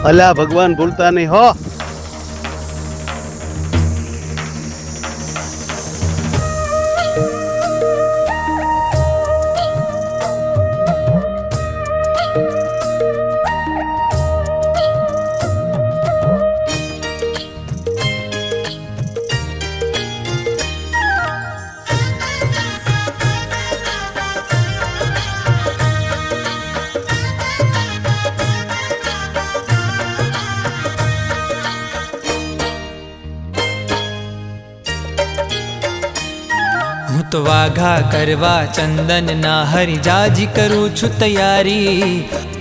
અલા ભગવાન ભૂલતા નહીં હો. હું તો વાઘા કરવા ચંદન ના હરિજાજી કરું છું તૈયારી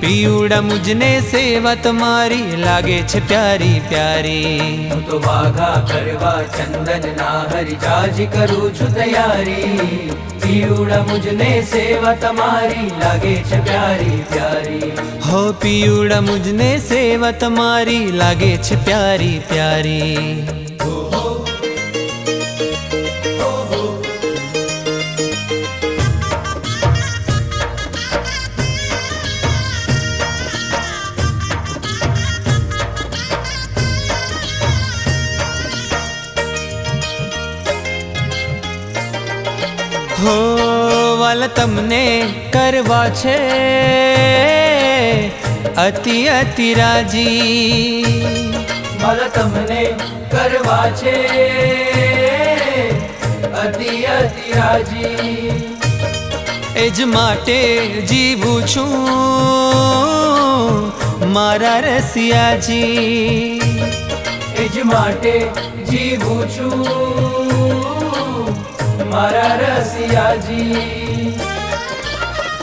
પીવડા મુજને સેવા તમારી લાગે છે પ્યારી પ્યારી હું તો વાઘા કરવા ચંદન ના હરિજાજી કરું છું તૈયારી પીવડા મુજને સેવા તમારી લાગે છે પ્યારી પ્યારી હો પીવડા મુજને સેવા તમારી લાગે છે પ્યારી પ્યારી હો વાલા તમને કરવા છે અતિ અતિ રાજી વાલા તમને કરવા છે અતિ અતિ રાજી એ જ માટે જીવું છું મારા રસિયાજી એ જ માટે જીવું છું મારા રસિયાજી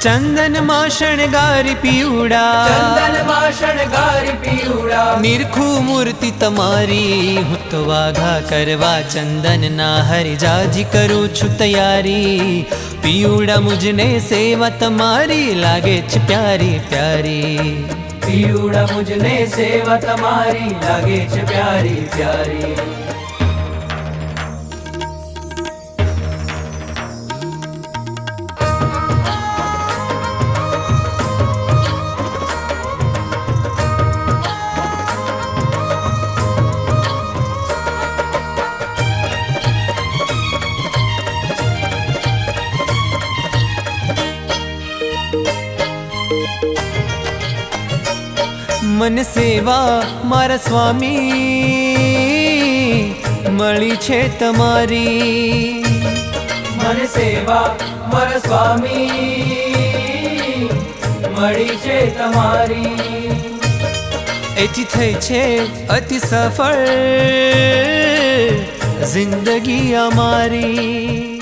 ચંદન માં શણગારી પીવડા ચંદન માં શણગારી પીવડા નિરખું મૂર્તિ તમારી હું તો વાઘા કરવા ચંદન ના હરિજાજી કરું છું તૈયારી પીવડા મુજને સેવા તમારી લાગે છે પ્યારી પ્યારી પીવડા મુજને સેવા તમારી લાગે છે પ્યારી પ્યારી મન સેવા મારા સ્વામી મળી છે તમારી મન સેવા મારા સ્વામી મળી છે તમારી એથી થઈ છે અતિ સફળ જિંદગી અમારી